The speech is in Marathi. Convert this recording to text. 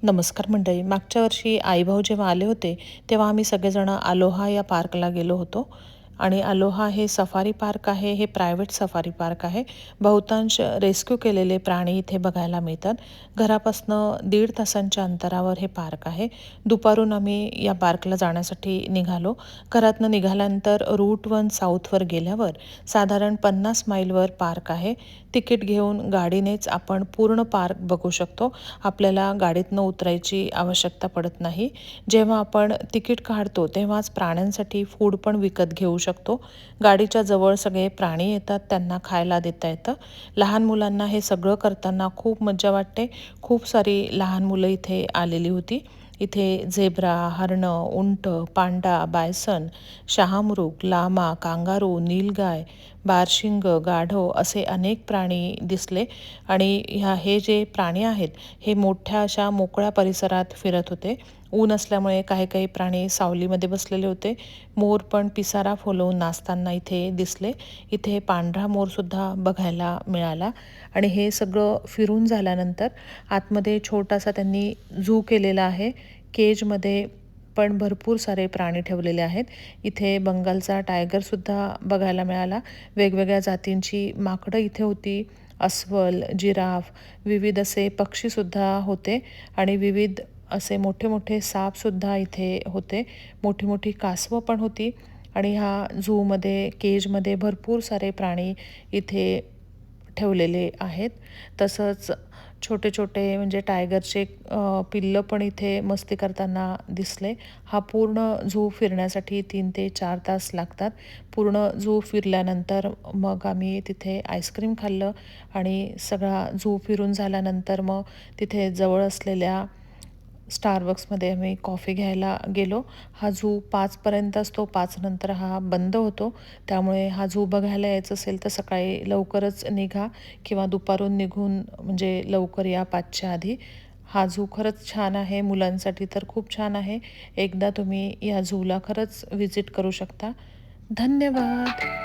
नमस्कार मंडळी. मागच्या वर्षी आई-भाऊ जेव्हा आले होते, तेव्हा आम्ही सगळेजण अलोहा या पार्कला गेलो होतो. आणि अलोहा हे सफारी पार्क आहे. हे प्रायव्हेट सफारी पार्क आहे. बहुतांश रेस्क्यू केलेले प्राणी इथे बघायला मिळतात. घरापासनं 1.5 तासांच्या अंतरावर हे पार्क आहे. दुपारून आम्ही या पार्कला जाण्यासाठी निघालो. घरातनं निघाल्यानंतर रूट 1 साऊथवर गेल्यावर साधारण 50 मैलवर पार्क आहे. तिकीट घेऊन गाडीनेच आपण पूर्ण पार्क बघू शकतो. आपल्याला गाडीतनं उतरायची आवश्यकता पडत नाही. जेव्हा आपण तिकीट काढतो तेव्हाच प्राण्यांसाठी फूड पण विकत घेऊ शकतो. गाडीच्या जवळ सगळे प्राणी येतात, त्यांना खायला देता येतं. लहान मुलांना हे सगळं करताना खूप मज्जा वाटते. खूप सारी लहान मुलं इथे आलेली होती. इथे झेब्रा, हरणं, उंट, पांडा, बायसन, शहामृग, लामा, कांगारू, नीलगाय, बारशिंग, गाढव असे अनेक प्राणी दिसले. आणि हे जे प्राणी आहेत हे मोठ्या अशा मोकळ्या परिसरात फिरत होते. ऊन असल्यामुळे काही काही प्राणी सावलीमध्ये बसलेले होते. मोर पण पिसारा फुलवून नाचताना इथे दिसले. इथे पांढरा मोरसुद्धा बघायला मिळाला. आणि हे सगळं फिरून झाल्यानंतर आतमध्ये छोटासा त्यांनी झू केलेला आहे. केजमध्ये पण भरपूर सारे प्राणी ठेवलेले आहेत. इथे बंगालचा टायगरसुद्धा बघायला मिळाला. वेगवेगळ्या जातींची माकडं इथे होती. अस्वल, जिराफ, विविध असे पक्षीसुद्धा होते. आणि विविध असे मोठे मोठे सापसुद्धा इथे होते. मोठी मोठी कासवं पण होती. आणि ह्या झूमध्ये केजमध्ये भरपूर सारे प्राणी इथे ठेवलेले आहेत. तसंच छोटे छोटे म्हणजे टायगरचे पिल्लं पण इथे मस्ती करताना दिसले. हा पूर्ण झू फिरण्यासाठी 3 ते 4 तास लागतात. पूर्ण झू फिरल्यानंतर मग आम्ही तिथे आईस्क्रीम खाल्लं. आणि सगळा झू फिरून झाल्यानंतर मग तिथे जवळ असलेल्या स्टारबक्समध्ये आम्ही कॉफी घ्यायला गेलो. हा झू 5पर्यंत असतो. 5 नंतर हा बंद होतो. त्यामुळे हा झू बघायला यायचं असेल तर सकाळी लवकरच निघा किंवा दुपारून निघून म्हणजे लवकर या 5च्या आधी. हा झू खरंच छान आहे. मुलांसाठी तर खूप छान आहे. एकदा तुम्ही या झूला खरंच व्हिजिट करू शकता. धन्यवाद.